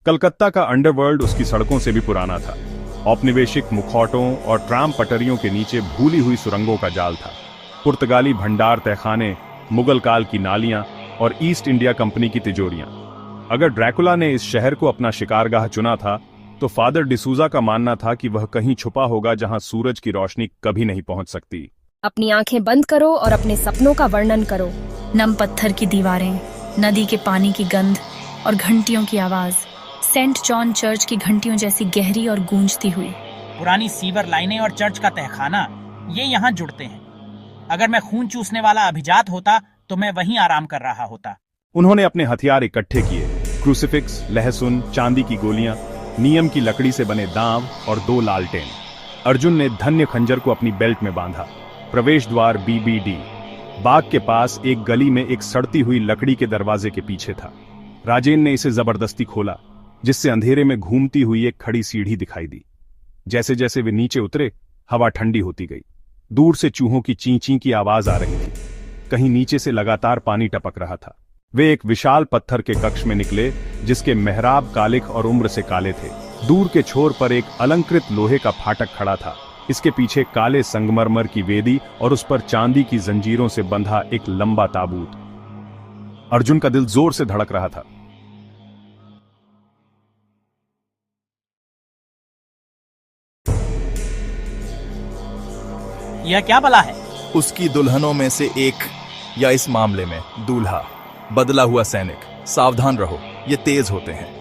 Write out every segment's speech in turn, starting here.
कलकत्ता का अंडरवर्ल्ड उसकी सड़कों से भी पुराना था। औपनिवेशिक मुखौटों और ट्राम पटरियों के नीचे भूली हुई सुरंगों का जाल था। पुर्तगाली भंडार तहखाने, मुगल काल की नालियां और ईस्ट इंडिया कंपनी की तिजोरियां। अगर ड्रैकुला ने इस शहर को अपना शिकारगाह चुना था, तो फादर डिसूजा का मानना था कि वह कहीं छुपा होगा जहां सूरज की रोशनी कभी नहीं पहुंच सकती। अपनी आंखें बंद करो और अपने सपनों का वर्णन करो। नम पत्थर की दीवारें, नदी के पानी की गंध और घंटियों की आवाज, सेंट जॉन चर्च की घंटियों जैसी गहरी और गूंजती हुई। पुरानी सीवर लाइनें और चर्च का तहखाना, ये यहाँ जुड़ते हैं। अगर मैं खून चूसने वाला अभिजात होता तो मैं वहीं आराम कर रहा होता। उन्होंने अपने हथियार इकट्ठे किए, क्रूसिफिक्स, लहसुन, चांदी की गोलियां, नियम की लकड़ी से बने दांव और 2 लालटेन। अर्जुन ने धन्य खंजर को अपनी बेल्ट में बांधा। प्रवेश द्वार BBD बाग के पास एक गली में एक सड़ती हुई लकड़ी के दरवाजे के पीछे था। राजेन ने इसे जबरदस्ती खोला, जिससे अंधेरे में घूमती हुई एक खड़ी सीढ़ी दिखाई दी। जैसे जैसे वे नीचे उतरे, हवा ठंडी होती गई। दूर से चूहों की ची ची की आवाज आ रही थी। कहीं नीचे से लगातार पानी टपक रहा था। वे एक विशाल पत्थर के कक्ष में निकले, जिसके मेहराब कालिख और उम्र से काले थे। दूर के छोर पर एक अलंकृत लोहे का फाटक खड़ा था। इसके पीछे काले संगमरमर की वेदी और उस पर चांदी की जंजीरों से बंधा एक लंबा ताबूत। अर्जुन का दिल जोर से धड़क रहा था। यह क्या भला है? उसकी दुल्हनों में से एक, या इस मामले में दूल्हा, बदला हुआ सैनिक। सावधान रहो, ये तेज होते हैं।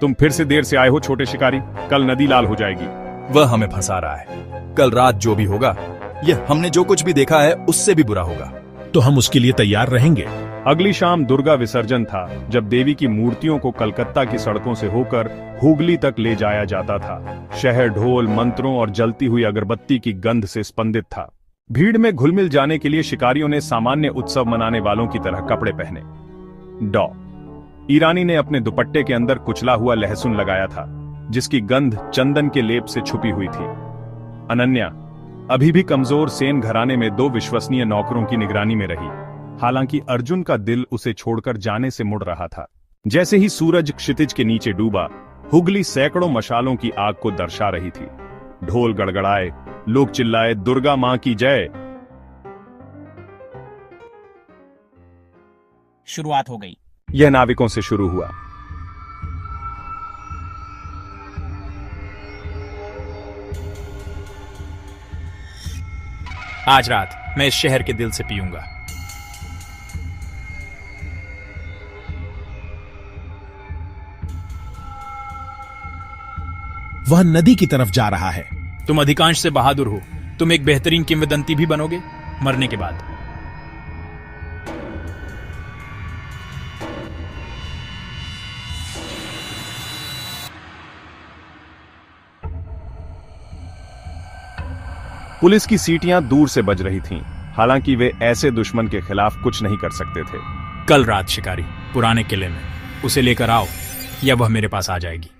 तुम फिर से देर से आए हो छोटे शिकारी। कल नदी लाल हो जाएगी। वह हमें फंसा रहा है। कल रात जो भी होगा, यह हमने जो कुछ भी देखा है उससे भी बुरा होगा। तो हम उसके लिए तैयार रहेंगे। अगली शाम दुर्गा विसर्जन था, जब देवी की मूर्तियों को कलकत्ता की सड़कों से होकर हुगली तक ले जाया जाता था। शहर ढोल, मंत्रों और जलती हुई अगरबत्ती की गंध से स्पंदित था। भीड़ में घुल-मिल जाने के लिए शिकारियों ने सामान्य उत्सव मनाने वालों की तरह कपड़े पहने। डॉ ईरानी ने अपने दुपट्टे के अंदर कुचला हुआ लहसुन लगाया था, जिसकी गंध चंदन के लेप से छुपी हुई थी। अनन्या अभी भी कमजोर सेन घराने में 2 विश्वसनीय नौकरों की निगरानी में रही। हालांकि अर्जुन का दिल उसे छोड़कर जाने से मुड़ रहा था। जैसे ही सूरज क्षितिज के नीचे डूबा, हुगली सैकड़ों मशालों की आग को दर्शा रही थी। ढोल गड़गड़ाए, लोग चिल्लाए, दुर्गा मां की जय। शुरुआत हो गई। यह नाविकों से शुरू हुआ। आज रात मैं इस शहर के दिल से पीऊंगा। वह नदी की तरफ जा रहा है। तुम अधिकांश से बहादुर हो। तुम एक बेहतरीन किंवदंती भी बनोगे मरने के बाद। पुलिस की सीटियां दूर से बज रही थीं, हालांकि वे ऐसे दुश्मन के खिलाफ कुछ नहीं कर सकते थे। कल रात शिकारी पुराने किले में, उसे लेकर आओ या वह मेरे पास आ जाएगी।